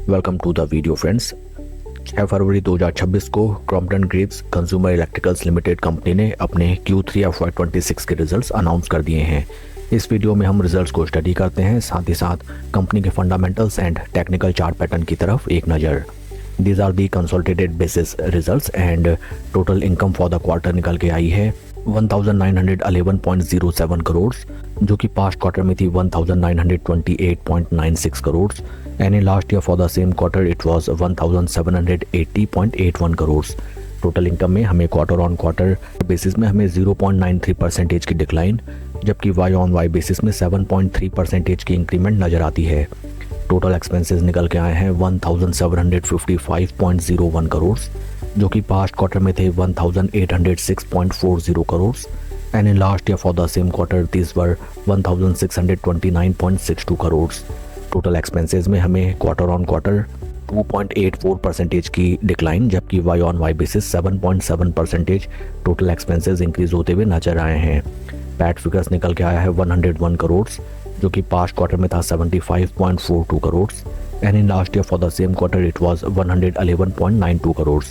Welcome to the video friends. 6 फरवरी 2026 को Crompton Greaves consumer electricals limited company ने अपने Q3 FY26 के रिजल्ट्स अनाउंस कर दिए हैं। इस वीडियो में हम रिजल्ट्स को स्टडी करते हैं, साथ ही साथ कंपनी के fundamentals and technical chart pattern की तरफ एक नज़र। These are the consolidated basis results and total income for the quarter निकल के आई है 1911.07 करोड़, जो कि पास्ट क्वार्टर में थी 1928.96 crore and in last year for the same quarter it was 1780.81 crore. Total income में हमें क्वार्टर ऑन क्वार्टर बेसिस में हमें 0.93% की डिक्लाइन, जबकि वाई ऑन वाई बेसिस में 7.3% की इंक्रीमेंट नज़र आती है। टोटल एक्सपेंसेस निकल के आए हैं 1755.01 करोड़, जो कि पास्ट क्वार्टर में थे 1806.40 crore and in last year for the same quarter this were 1629.62 crore. Total expenses में हमें क्वार्टर ऑन क्वार्टर 2.84% की डिक्लाइन, जबकि Y on Y basis 7.7% total expenses increase होते हुए नजर आए हैं। पैट फिगर्स निकल के आया है 101 करोड़, जो कि पास्ट क्वार्टर में था 75.42 crore and in last year for the same quarter it was 111.92 crore.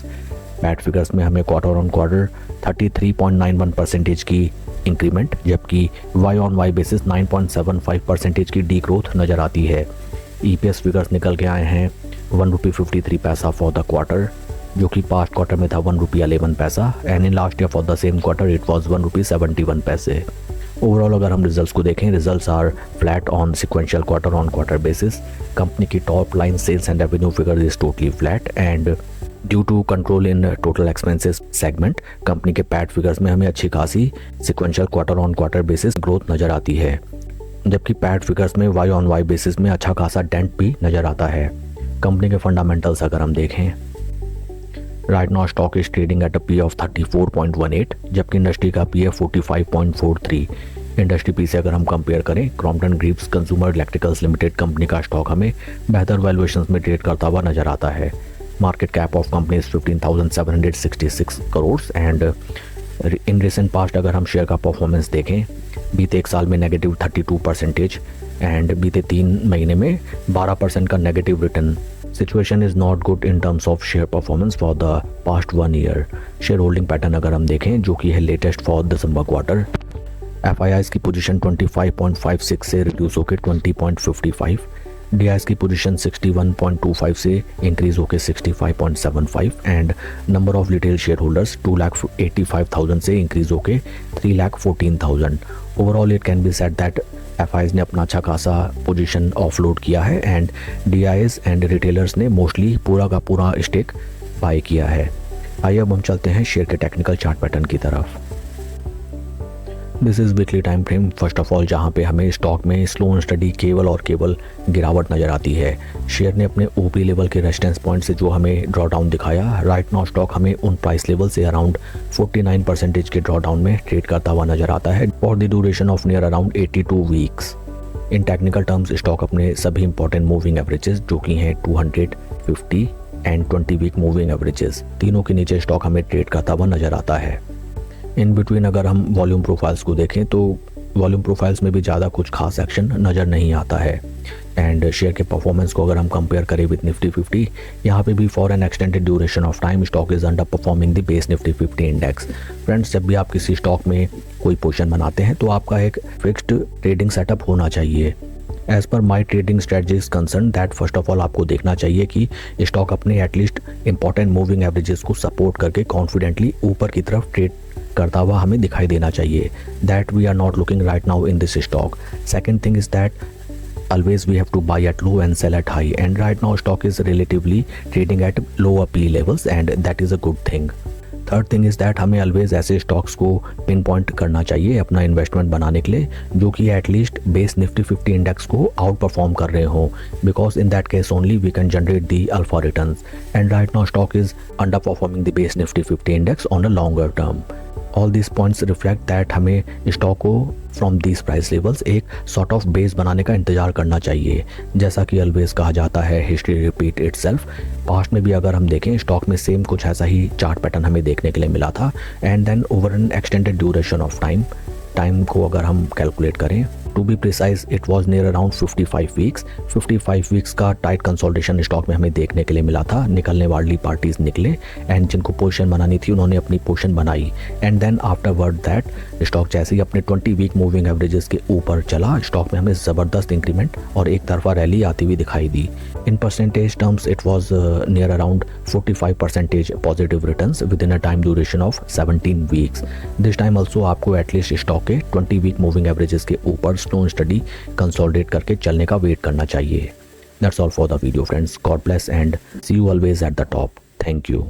PAT figures में हमें क्वार्टर ऑन क्वार्टर 33.91% की इंक्रीमेंट, जबकि वाई ऑन वाई बेसिस 9.75% की डी ग्रोथ नज़र आती है। ईपीएस फिगर्स निकल के आए हैं ₹1.53 फॉर द क्वार्टर, जो कि पास्ट क्वार्टर में था ₹1.11 and in last year for the same quarter it was ₹1.71। Overall अगर हम रिजल्ट्स को देखें, results are flat on sequential quarter on quarter basis. Company की top line sales and revenue figure is totally flat and due to control in total expenses segment company के PAT figures में हमें अच्छी खासी sequential quarter on quarter basis growth नज़र आती है, जबकि पैट फिगर्स में वाई ऑन वाई बेसिस में अच्छा खासा डेंट भी नज़र आता है। कंपनी के फंडामेंटल्स अगर हम देखें, right now stock is trading at a P of 34.18, जबकि इंडस्ट्री का पी है 45.43। इंडस्ट्री पी से अगर हम कंपेयर करें, Crompton Greaves consumer electricals limited company का स्टॉक हमें बेहतर वैल्यूएशंस में ट्रेड करता हुआ नजर आता है। Market cap of company is 15,766 crore and in recent past अगर हम शेयर का परफॉर्मेंस देखें, बीते एक साल में -32% एंड बीते 3 महीने में 12% का negative return. Situation is not good in terms of share performance for the past 1 year. Share holding pattern अगर हम देखें, जो कि है latest for December quarter, FIIs की पोजीशन 25.56 से रिड्यूस होकर 20.55, डीआईएस की पोजीशन 61.25 से इंक्रीज होकर 65.75 and number of retail share holders 2,85,000 से इंक्रीज होकर 3,14,000। Overall it can be said that FIIs ने अपना अच्छा खासा पोजीशन ऑफलोड किया है एंड डीआईएस एंड रिटेलर्स ने मोस्टली पूरा का पूरा स्टेक बाय किया है। आइए अब हम चलते हैं शेयर के टेक्निकल चार्ट पैटर्न की तरफ। This is weekly time frame first of all, जहां पे हमें स्टॉक में स्लो एंड स्टडी केवल और केवल गिरावट नज़र आती है। शेयर ने अपने ओपी लेवल के रेजिस्टेंस पॉइंट से जो हमें ड्रॉ डाउन दिखाया, राइट नाउ स्टॉक हमें उन प्राइस लेवल से अराउंड 49% के ड्रॉ डाउन में ट्रेड करता हुआ नजर आता है for the duration of near around 82 weeks. In technical terms stock अपने सभी इंपॉर्टेंट मूविंग एवरेजेस, जो कि हैं 200, 50 एंड 20 वीक मूविंग एवरेजेस, तीनों के नीचे स्टॉक हमें ट्रेड करता हुआ नजर आता है। इन बिटवीन अगर हम वॉल्यूम प्रोफाइल्स को देखें तो वॉल्यूम प्रोफाइल्स में भी ज़्यादा कुछ खास एक्शन नज़र नहीं आता है एंड शेयर के परफॉर्मेंस को अगर हम कंपेयर करें विद निफ्टी 50, यहाँ पे भी for an extended duration of time stock is underperforming the base Nifty 50 index. Friends, जब भी आप किसी स्टॉक में कोई पोजीशन बनाते हैं तो आपका एक फिक्स्ड ट्रेडिंग सेटअप होना चाहिए। As per my trading strategy is concern that first of all आपको देखना चाहिए कि स्टॉक अपने एटलीस्ट इंपॉर्टेंट मूविंग एवरेजेस को सपोर्ट करके कॉन्फिडेंटली ऊपर की तरफ ट्रेड करता हुआ हमें दिखाई देना चाहिए। That we are not looking right now in this stock. Second thing is that always we have to buy at low and sell at high, and right now stock is relatively trading at lower P levels and that is a good thing. Third thing is that हमें always ऐसे stocks को pinpoint करना चाहिए अपना investment बनाने के लिए जो कि एटलीस्ट बेस निफ्टी 50 इंडेक्स को आउट परफॉर्म कर रहे हो, because in that case only we can generate the alpha returns and right now stock is underperforming the base Nifty 50 index on a longer term. All this points reflect that हमें stock को from these price levels एक sort of base बनाने का इंतजार करना चाहिए। जैसा कि ऑलवेज कहा जाता है, हिस्ट्री रिपीट इटसेल्फ। पास्ट में भी अगर हम देखें, स्टॉक में सेम कुछ ऐसा ही चार्ट पैटर्न हमें देखने के लिए मिला था and then over an extended duration of time को अगर हम कैलकुलेट करें to be precise it was near around 55 weeks. 55 weeks का टाइट कंसोलिडेशन स्टॉक में हमें देखने के लिए मिला था। निकलने वाली पार्टीज निकले एंड जिनको पोजीशन बनानी थी उन्होंने अपनी पोजीशन बनाई and then afterward that stock जैसे ही अपने 20 वीक मूविंग एवरेजेस के ऊपर चला, स्टॉक में हमें ज़बरदस्त इंक्रीमेंट और एक तरफा रैली आती हुई दिखाई दी। In percentage terms it was near around 45% positive returns within a time duration of 17 weeks. This time also आपको एटलीस्ट स्टॉक के 20 वीक मूविंग एवरेजेस के ऊपर स्लो स्टडी कंसोलिडेट करके चलने का वेट करना चाहिए। That's all for the video friends. God bless and see you always at the top. Thank you.